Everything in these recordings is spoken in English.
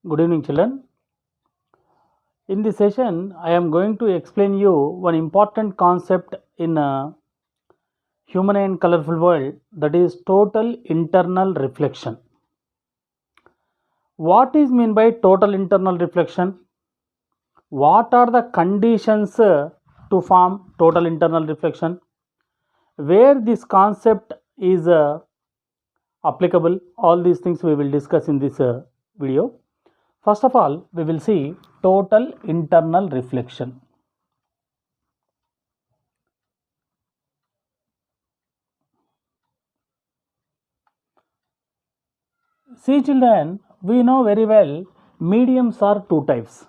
Good evening, children. In this session, I am going to explain you one important concept in a human and colorful world, that is total internal reflection. What is mean by total internal reflection? What are the conditions to form total internal reflection? Where this concept is applicable? All these things we will discuss in this video. First of all, we will see total internal reflection. See, children, we know very well mediums are two types.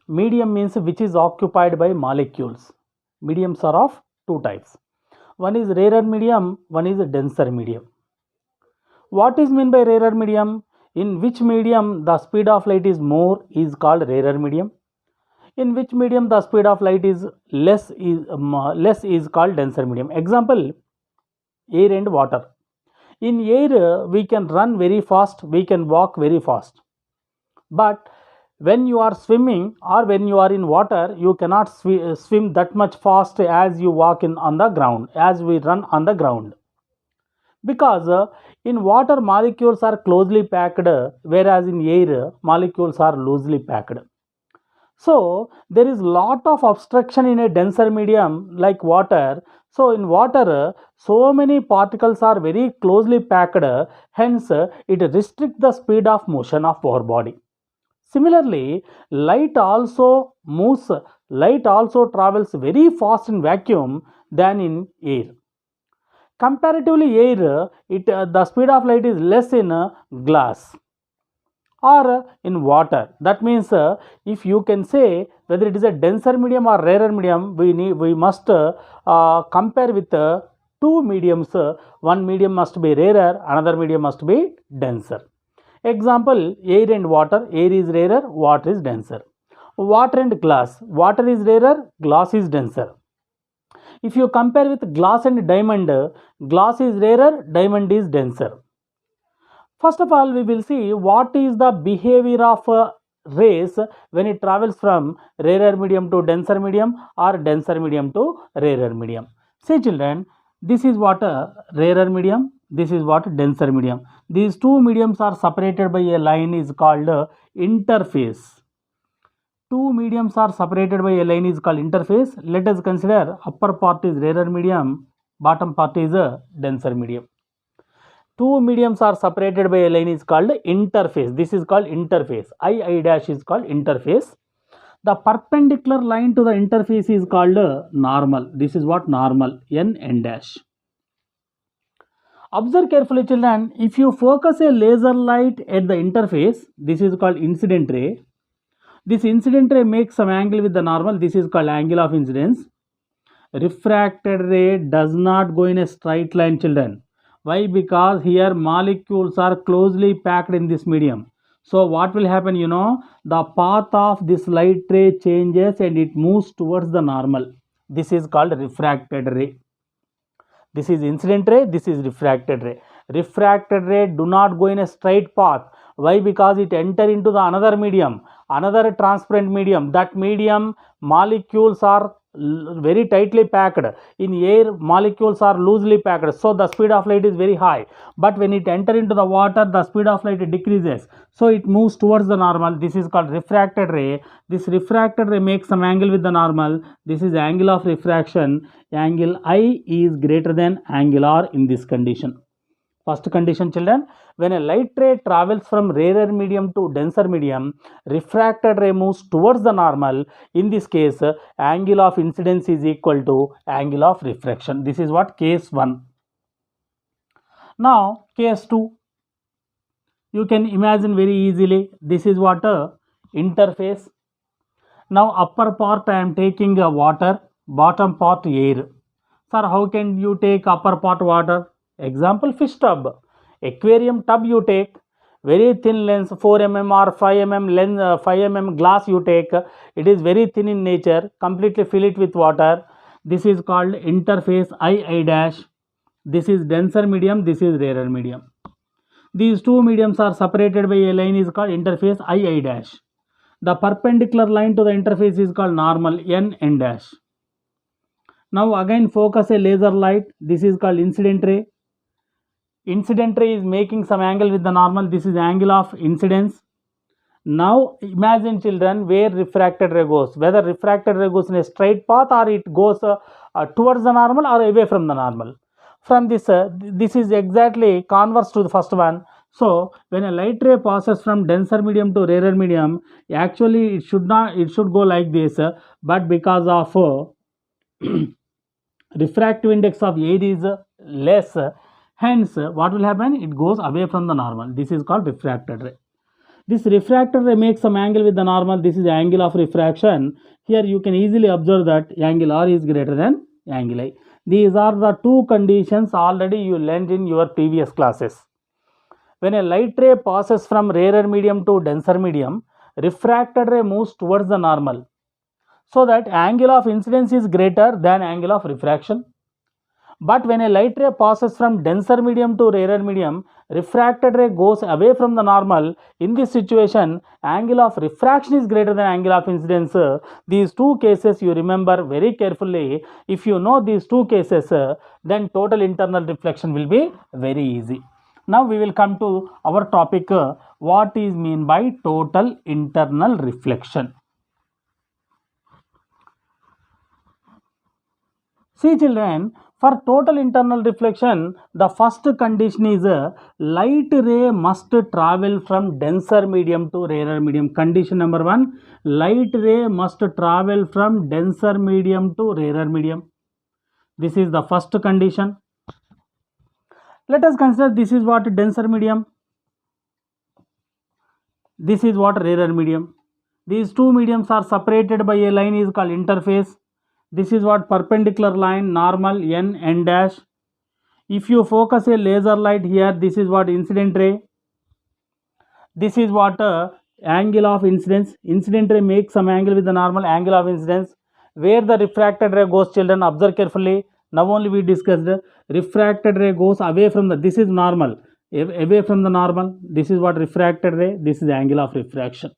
Medium means which is occupied by molecules. Mediums are of two types. One is rarer medium, one is a denser medium. What is meant by rarer medium? In which medium the speed of light is more is called rarer medium. In which medium the speed of light is less is called denser medium. Example, air and water. In air, we can run very fast, we can walk very fast. But when you are swimming or when you are in water, you cannot swim that much fast as you walk on the ground, as we run on the ground. Because in water, molecules are closely packed, whereas in air, molecules are loosely packed. So there is lot of obstruction in a denser medium like water. So in water, so many particles are very closely packed, hence it restricts the speed of motion of our body. Similarly, light also travels very fast in vacuum than in air. Comparatively, air, the speed of light is less in glass or in water. That means if you can say whether it is a denser medium or rarer medium, we must compare with two mediums. One medium must be rarer, another medium must be denser. Example, air and water. Air is rarer, water is denser. Water and glass. Water is rarer, glass is denser. If you compare with glass and diamond, glass is rarer, diamond is denser. First of all, we will see what is the behavior of rays when it travels from rarer medium to denser medium or denser medium to rarer medium. See, children, this is what a rarer medium, this is what denser medium. These two mediums are separated by a line is called interface. Two mediums are separated by a line is called interface. Let us consider upper part is rarer medium, bottom part is a denser medium. Two mediums are separated by a line is called interface. This is called interface. I dash is called interface. The perpendicular line to the interface is called normal. This is what normal, n dash. Observe carefully, children. If you focus a laser light at the interface, this is called incident ray. This incident ray makes some angle with the normal. This is called angle of incidence. Refracted ray does not go in a straight line, children. Why? Because here molecules are closely packed in this medium. So what will happen, the path of this light ray changes and it moves towards the normal. This is called refracted ray. This is incident ray, this is refracted ray. Refracted ray do not go in a straight path. Why? Because it enter into the another medium, another transparent medium. That medium molecules are very tightly packed. In air, molecules are loosely packed, so the speed of light is very high. But when it enter into the water, the speed of light decreases, so it moves towards the normal. This is called refracted ray. This refracted ray makes some angle with the normal. This is angle of refraction. Angle I is greater than angle R in this condition. First condition, children, when a light ray travels from rarer medium to denser medium, refracted ray moves towards the normal. In this case, angle of incidence is equal to angle of refraction. This is what case 1. Now, case 2. You can imagine very easily. This is what a interface. Now, upper part I am taking water, bottom part air. Sir, how can you take upper part water? Example, fish tub. Aquarium tub you take. Very thin lens, 4 mm or 5 mm lens, 5 mm glass you take. It is very thin in nature. Completely fill it with water. This is called interface I dash. This is denser medium. This is rarer medium. These two mediums are separated by a line is called interface I dash. The perpendicular line to the interface is called normal N dash. Now again focus a laser light. This is called incident ray. Incident ray is making some angle with the normal. This is angle of incidence. Now imagine children where refracted ray goes. Whether refracted ray goes in a straight path or it goes towards the normal or away from the normal. From this, this is exactly converse to the first one. So when a light ray passes from denser medium to rarer medium, actually it should go like this, but because of refractive index of air is less, hence what will happen? It goes away from the normal. This is called refracted ray. This refracted ray makes some angle with the normal. This is the angle of refraction. Here you can easily observe that angle R is greater than angle I. These are the two conditions already you learned in your previous classes. When a light ray passes from rarer medium to denser medium, refracted ray moves towards the normal, so that angle of incidence is greater than angle of refraction. But when a light ray passes from denser medium to rarer medium, refracted ray goes away from the normal. In this situation, angle of refraction is greater than angle of incidence. These two cases you remember very carefully. If you know these two cases, then total internal reflection will be very easy. Now we will come to our topic, what is mean by total internal reflection. See children, for total internal reflection, the first condition is light ray must travel from denser medium to rarer medium. Condition number 1, light ray must travel from denser medium to rarer medium. This is the first condition. Let us consider this is what denser medium. This is what rarer medium. These two mediums are separated by a line is called interface. This is what perpendicular line, normal N dash. If you focus a laser light here, this is what incident ray. This is what angle of incidence. Incident ray makes some angle with the normal angle of incidence. Where the refracted ray goes, children, observe carefully. Now only we discussed refracted ray goes away from the, this is normal, away from the normal. This is what refracted ray, this is the angle of refraction.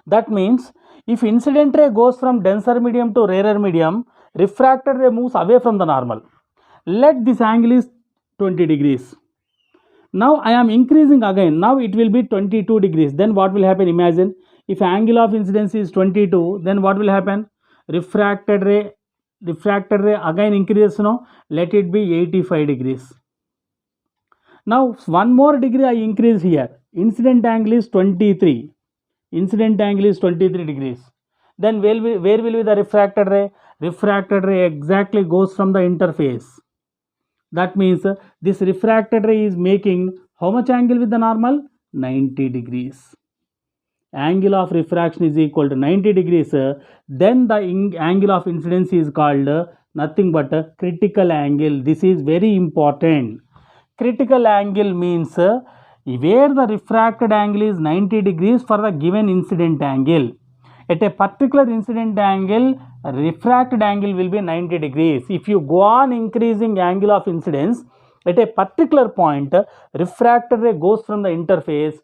That means if incident ray goes from denser medium to rarer medium, refracted ray moves away from the normal. Let this angle is 20 degrees. Now I am increasing again. Now it will be 22 degrees. Then what will happen? Imagine if angle of incidence is 22, then what will happen? Refracted ray again increases. No, let it be 85 degrees. Now one more degree I increase here. Incident angle is 23. Incident angle is 23 degrees. Then where will be the refracted ray? Refracted ray exactly goes from the interface. That means this refracted ray is making how much angle with the normal? 90 degrees. Angle of refraction is equal to 90 degrees. Then the angle of incidence is called nothing but a critical angle. This is very important. Critical angle means where the refracted angle is 90 degrees for the given incident angle. At a particular incident angle, refracted angle will be 90 degrees. If you go on increasing angle of incidence, at a particular point, refracted ray goes from the interface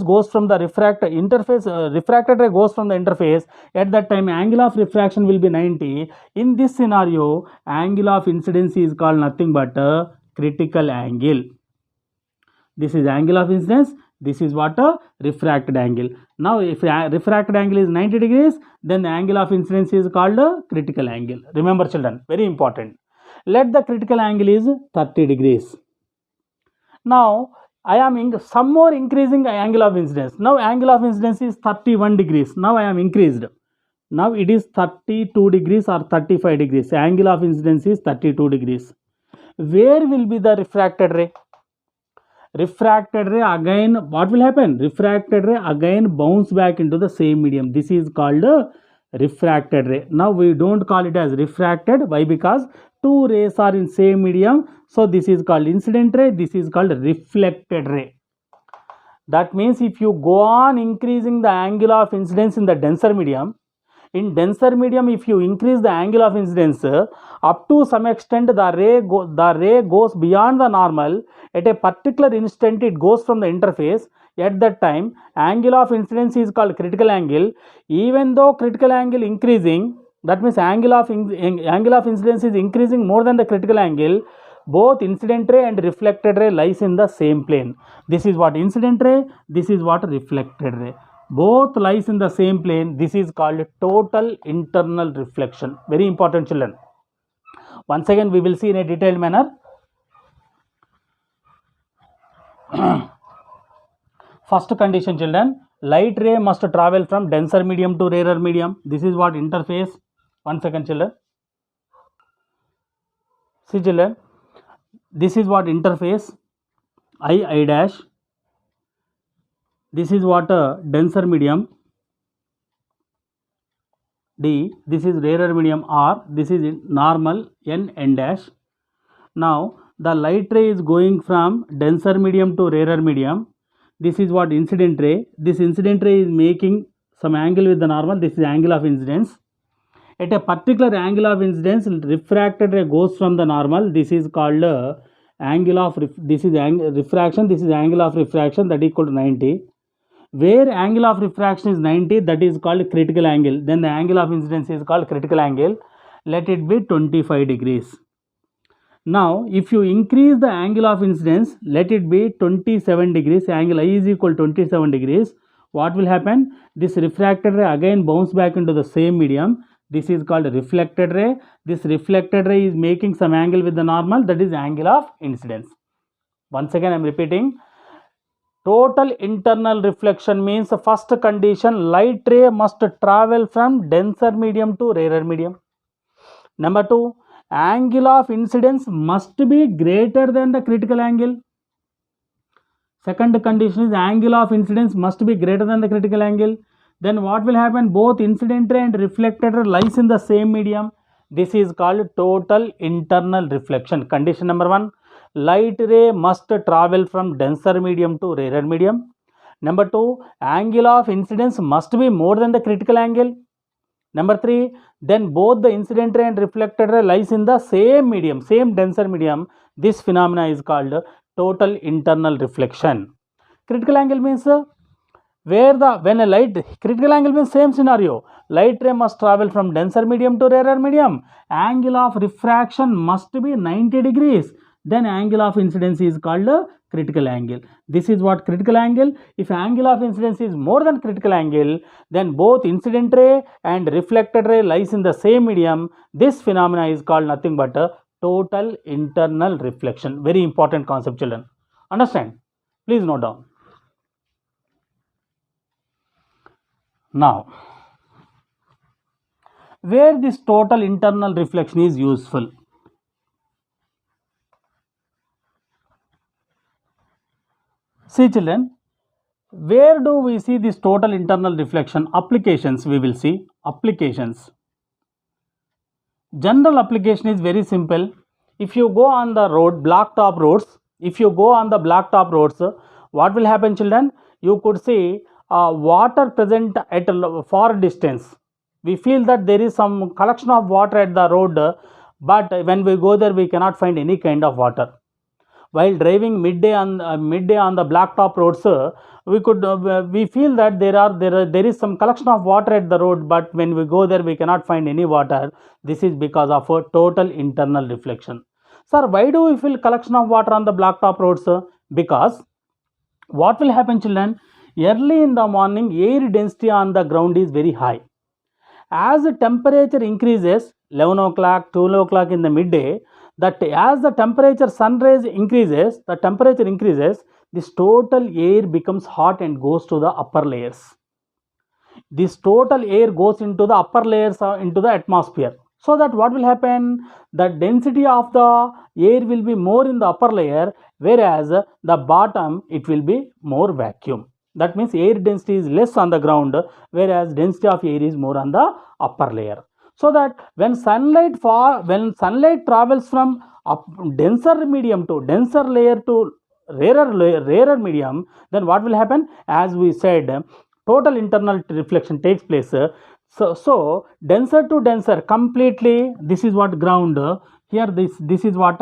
goes from the refracted ray goes from the interface. At that time, angle of refraction will be 90. In this scenario, angle of incidence is called nothing but a critical angle. This is angle of incidence. This is what a refracted angle. Now, if refracted angle is 90 degrees, then the angle of incidence is called a critical angle. Remember children, very important. Let the critical angle is 30 degrees. Now, I am some more increasing angle of incidence. Now, angle of incidence is 31 degrees. Now, I am increased. Now, it is 32 degrees or 35 degrees. Angle of incidence is 32 degrees. Where will be the refracted ray? Refracted ray again, what will happen? Refracted ray again bounce back into the same medium. This is called refracted ray. Now we don't call it as refracted. Why? Because two rays are in same medium. So this is called incident ray. This is called reflected ray. That means if you go on increasing the angle of incidence in the denser medium, In denser medium, if you increase the angle of incidence up to some extent, the ray goes beyond the normal. At a particular instant, it goes from the interface. At that time, angle of incidence is called critical angle. Even though critical angle increasing, that means angle of incidence is increasing more than the critical angle, both incident ray and reflected ray lies in the same plane. This is what incident ray, this is what reflected ray. Both lies in the same plane. This is called total internal reflection. Very important, children. Once again, we will see in a detailed manner. First condition, children, light ray must travel from denser medium to rarer medium. This is what interface. 1 second, children. See, children, this is what interface I dash. This is what denser medium D. This is rarer medium R. This is normal N dash. Now the light ray is going from denser medium to rarer medium. This is what incident ray. This incident ray is making some angle with the normal. This is angle of incidence. At a particular angle of incidence, refracted ray goes from the normal. This is called angle of refraction. This is angle of refraction, that is equal to 90. Where angle of refraction is 90, that is called critical angle. Then the angle of incidence is called critical angle. Let it be 25 degrees. Now, if you increase the angle of incidence, let it be 27 degrees. Angle I is equal to 27 degrees. What will happen? This refracted ray again bounce back into the same medium. This is called reflected ray. This reflected ray is making some angle with the normal, that is angle of incidence. Once again, I am repeating. Total internal reflection means the first condition, light ray must travel from denser medium to rarer medium. Number 2, angle of incidence must be greater than the critical angle. Second condition is angle of incidence must be greater than the critical angle. Then what will happen? Both incident ray and reflected ray lies in the same medium. This is called total internal reflection. Condition number 1, light ray must travel from denser medium to rarer medium. Number 2, angle of incidence must be more than the critical angle. Number 3, then both the incident ray and reflected ray lies in the same medium, same denser medium. This phenomena is called total internal reflection. Critical angle means critical angle means same scenario. Light ray must travel from denser medium to rarer medium. Angle of refraction must be 90 degrees. Then angle of incidence is called critical angle. This is what critical angle. If angle of incidence is more than critical angle, then both incident ray and reflected ray lies in the same medium. This phenomena is called nothing but total internal reflection. Very important concept, children. Understand? Please note down. Now, where this total internal reflection is useful? See, children, where do we see this total internal reflection? Applications, we will see. Applications. General application is very simple. If you go on the road, blacktop roads, what will happen, children? You could see water present at a far distance. We feel that there is some collection of water at the road, but when we go there, we cannot find any kind of water. While driving midday on the blacktop roads, we feel that there is some collection of water at the road, but when we go there, we cannot find any water. This is because of a total internal reflection. Sir, why do we feel collection of water on the blacktop roads? Because what will happen, children? Early in the morning, air density on the ground is very high. As the temperature increases, 11 o'clock, 12 o'clock in the midday, that as the temperature sunrise increases, this total air becomes hot and goes to the upper layers. This total air goes into the upper layers, into the atmosphere. So that what will happen? The density of the air will be more in the upper layer, whereas the bottom, it will be more vacuum. That means air density is less on the ground, whereas density of air is more on the upper layer. So that when sunlight travels from denser medium to denser layer to rarer medium, then what will happen? As we said, total internal reflection takes place. So denser to denser completely, this is what ground. Here this is what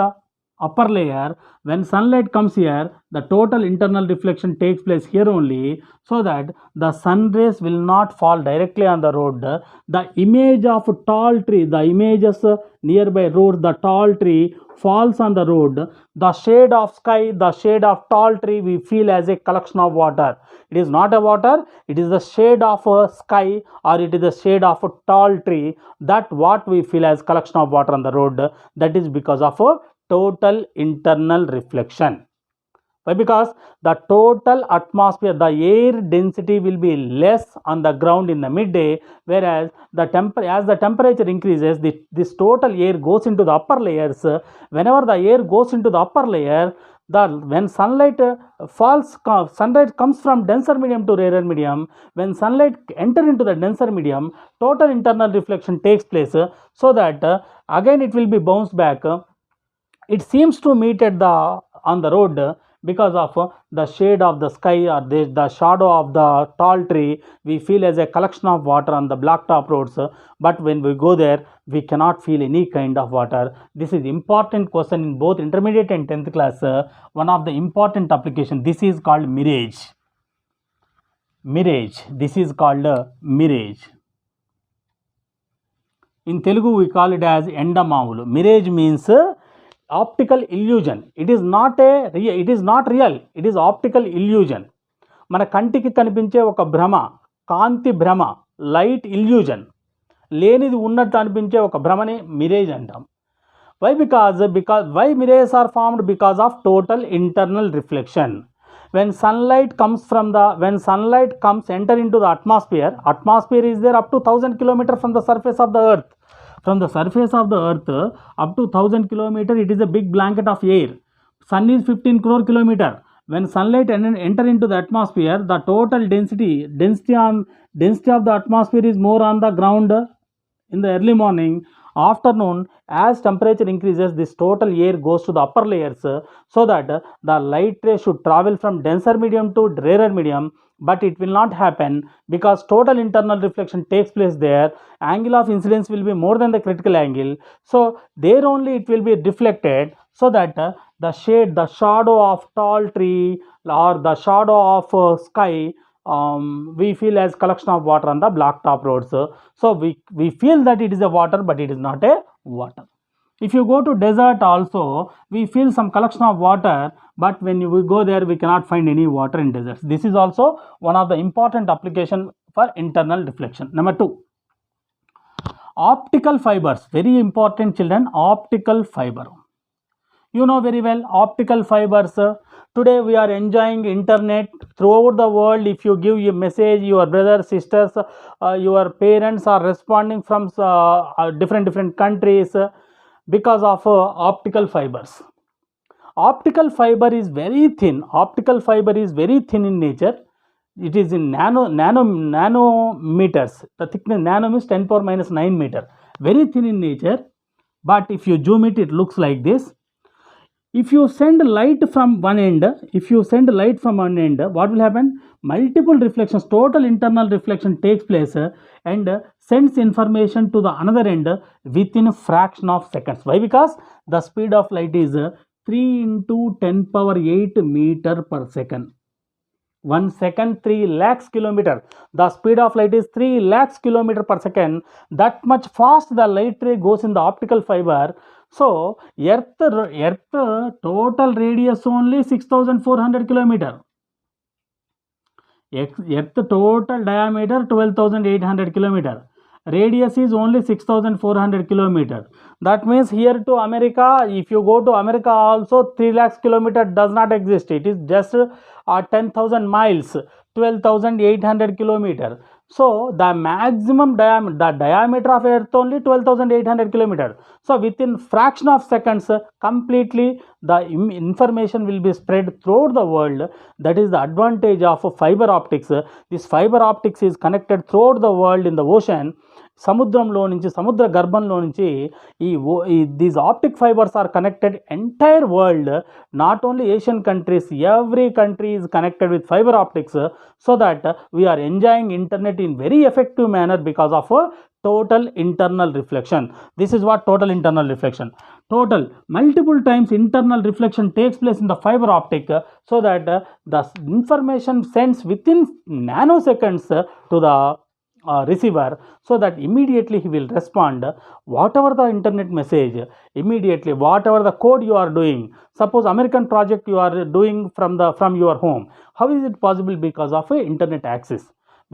upper layer. When sunlight comes here, the total internal reflection takes place here only, so that the sun rays will not fall directly on the road. The image of tall tree, the images nearby road, the tall tree falls on the road. The shade of sky, the shade of tall tree, we feel as a collection of water. It is not a water, it is the shade of a sky, or it is the shade of a tall tree, that what we feel as collection of water on the road. That is because of a total internal reflection. Why? Because the total atmosphere, the air density will be less on the ground in the midday, whereas as the temperature increases, this total air goes into the upper layers. Whenever the air goes into the upper layer, when sunlight sunlight comes from denser medium to rarer medium. When sunlight enter into the denser medium, total internal reflection takes place, so that again it will be bounced back. It seems to meet at the on the road because of the shade of the sky, or the shadow of the tall tree, we feel as a collection of water on the blacktop roads. But when we go there, we cannot feel any kind of water. This is important question in both intermediate and 10th class. One of the important application, this is called mirage. This is called mirage. In Telugu we call it as endamavulu. Mirage means optical illusion. It is not real, it is optical illusion. మన కంటికి కనిపించే ఒక భ్రమ, కాంతి భ్రమ, light illusion, లేనిది ఉన్నట్టు అనిపించే ఒక భ్రమని మిరేజ్ అంటాం. Why? Because why mirages are formed? Because of total internal reflection. When sunlight comes enter into the atmosphere is there up to 1000 km from the surface of the earth. From the surface of the earth up to 1000 km, it is a big blanket of air. Sun is 15 crore kilometer. When sunlight enter into the atmosphere, the total density of the atmosphere is more on the ground in the early morning. Afternoon, as temperature increases, this total air goes to the upper layers, so that the light ray should travel from denser medium to rarer medium. But it will not happen, because total internal reflection takes place there. Angle of incidence will be more than the critical angle, so there only it will be reflected, so that the shadow of tall tree, or the shadow of sky, we feel as collection of water on the blacktop roads. So we feel that it is a water, but it is not a water. If you go to desert also, we feel some collection of water, but when we go there, we cannot find any water in deserts. This is also one of the important application for internal reflection. Number 2, optical fibers. Very important, children. Optical fiber, you know very well optical fibers. Today we are enjoying internet throughout the world. If you give a message, your brothers, sisters, your parents are responding from different countries, because of optical fibers. Optical fiber is very thin. Optical fiber is very thin in nature. It is in nanometers. The thickness, nano means 10 power minus 9 meter. Very thin in nature. But if you zoom it, it looks like this. If you send light from one end, what will happen? Multiple reflections, total internal reflection takes place, and sends information to the another end within a fraction of seconds. Why? Because the speed of light is 3 into 10 power 8 meter per second. 1 second, 3 lakhs kilometer. The speed of light is 3 lakhs kilometer per second. That much fast the light ray goes in the optical fiber. So earth total radius only 6400 kilometer. Earth total diameter 12,800 kilometer. Radius is only 6400 kilometer. That means here to America, if you go to America also, 3 lakhs kilometer does not exist. It is just 10,000 miles, 12,800 kilometer. So the maximum diameter of earth only 12,800 kilometer. So within fraction of seconds, completely the information will be spread throughout the world. That is the advantage of fiber optics. This fiber optics is connected throughout the world in the ocean. సముద్రంలో నుంచి, సముద్ర గర్భంలో నుంచి these optic fibres are connected entire world, not only Asian countries, every country is connected with fibre optics, so that we are enjoying internet in very effective manner because of total internal reflection. This is what total internal reflection. Total multiple times internal reflection takes place in the fiber optic, so that the information sends within nanoseconds to the receiver, so that immediately he will respond whatever the internet message, immediately whatever the code you are doing. Suppose American project you are doing from your home. How is it possible? Because of internet access.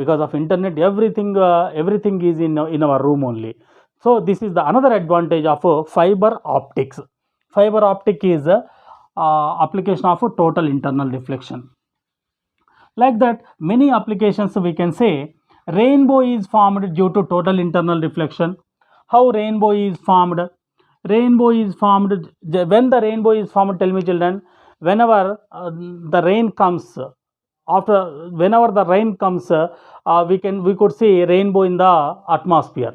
Because of internet, everything is in our room only. So this is the another advantage of fiber optics. Fiber optic is application of total internal reflection. Like that, many applications we can say. Rainbow is formed due to total internal reflection. How rainbow is formed? Rainbow is formed when the rainbow is formed, tell me children. Whenever the rain comes, whenever the rain comes, we could see rainbow in the atmosphere.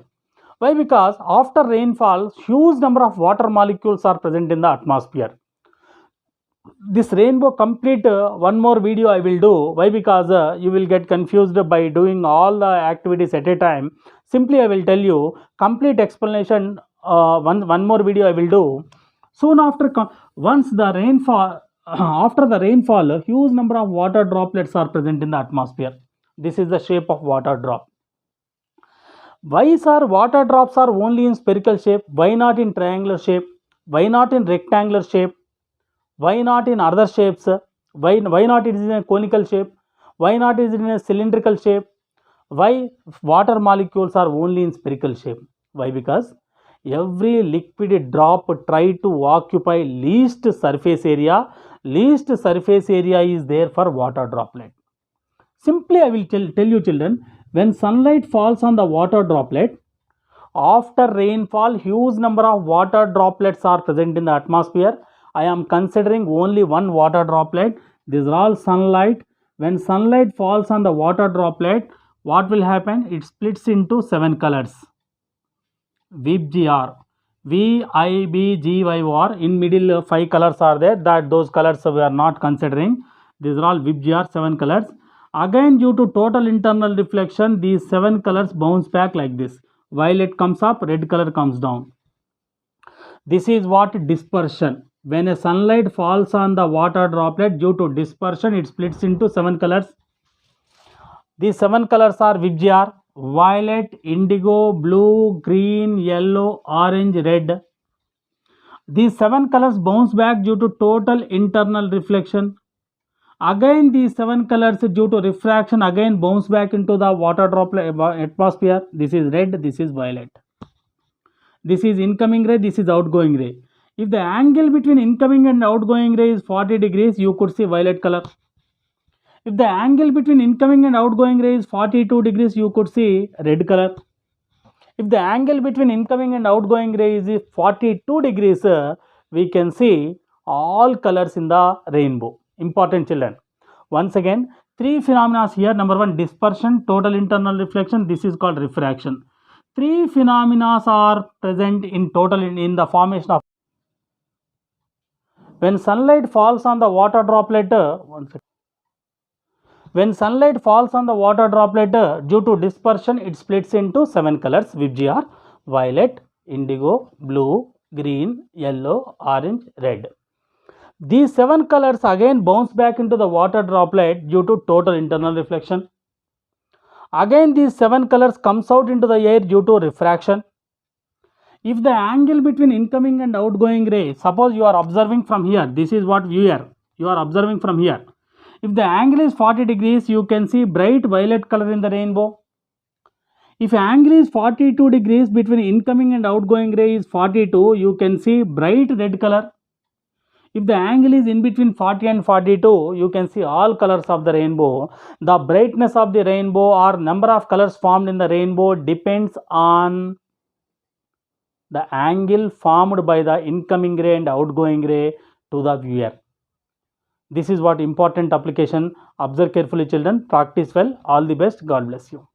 Why? Because after rainfall, huge number of water molecules are present in the atmosphere. This rainbow complete, one more video I will do. Why? Because you will get confused by doing all the activities at a time. Simply I will tell you complete explanation, one more video I will do. Soon after, once the rainfall, after the rainfall, a huge number of water droplets are present in the atmosphere. This is the shape of water drop. Why, sir, water drops are only in spherical shape? Why not in triangular shape? Why not in rectangular shape? Why not in other shapes? Why not it is in a conical shape? Why not is it in a cylindrical shape? Why water molecules are only in spherical shape? Why? Because every liquid drop try to occupy least surface area. Least surface area is there for water droplet. Simply I will tell you children, when sunlight falls on the water droplet, after rainfall, huge number of water droplets are present in the atmosphere. I am considering only one water droplet. These are all sunlight. When sunlight falls on the water droplet, what will happen? It splits into 7 colors. VIBGR, VIBGYOR. In middle 5 colors are there. Those colors we are not considering. These are all VIBGR, 7 colors. Again, due to total internal reflection, these 7 colors bounce back like this. Violet comes up, red color comes down. This is what dispersion. When a sunlight falls on the water droplet, due to dispersion, it splits into 7 colors. These 7 colors are VIBGR: violet, indigo, blue, green, yellow, orange, red. These 7 colors bounce back due to total internal reflection. Again, these 7 colors due to refraction again bounce back into the water droplet atmosphere. This is red, this is violet. This is incoming ray, this is outgoing ray. If the angle between incoming and outgoing ray is 40 degrees, you could see violet color. If the angle between incoming and outgoing ray is 42 degrees, you could see red color. If the angle between incoming and outgoing ray is 42 degrees, we can see all colors in the rainbow. Important children. Once again, 3 phenomena here. Number 1, dispersion, total internal reflection. This is called refraction. 3 phenomena are present in total in the formation of. When sunlight falls on the water droplet, when sunlight falls on the water droplet, due to dispersion, it splits into 7 colors: VIBGR, violet, indigo, blue, green, yellow, orange, red. These 7 colors again bounce back into the water droplet due to total internal reflection. Again, these 7 colors comes out into the air due to refraction. If the angle between incoming and outgoing ray, suppose you are observing from here, this is what viewer, you are observing from here. If the angle is 40 degrees, you can see bright violet color in the rainbow. If angle is 42 degrees, between incoming and outgoing ray is 42, you can see bright red color. If the angle is in between 40 and 42, you can see all colors of the rainbow. The brightness of the rainbow or number of colors formed in the rainbow depends on the angle formed by the incoming ray and outgoing ray to the viewer. This is what important application. Observe carefully children. Practice well. All the best. God bless you.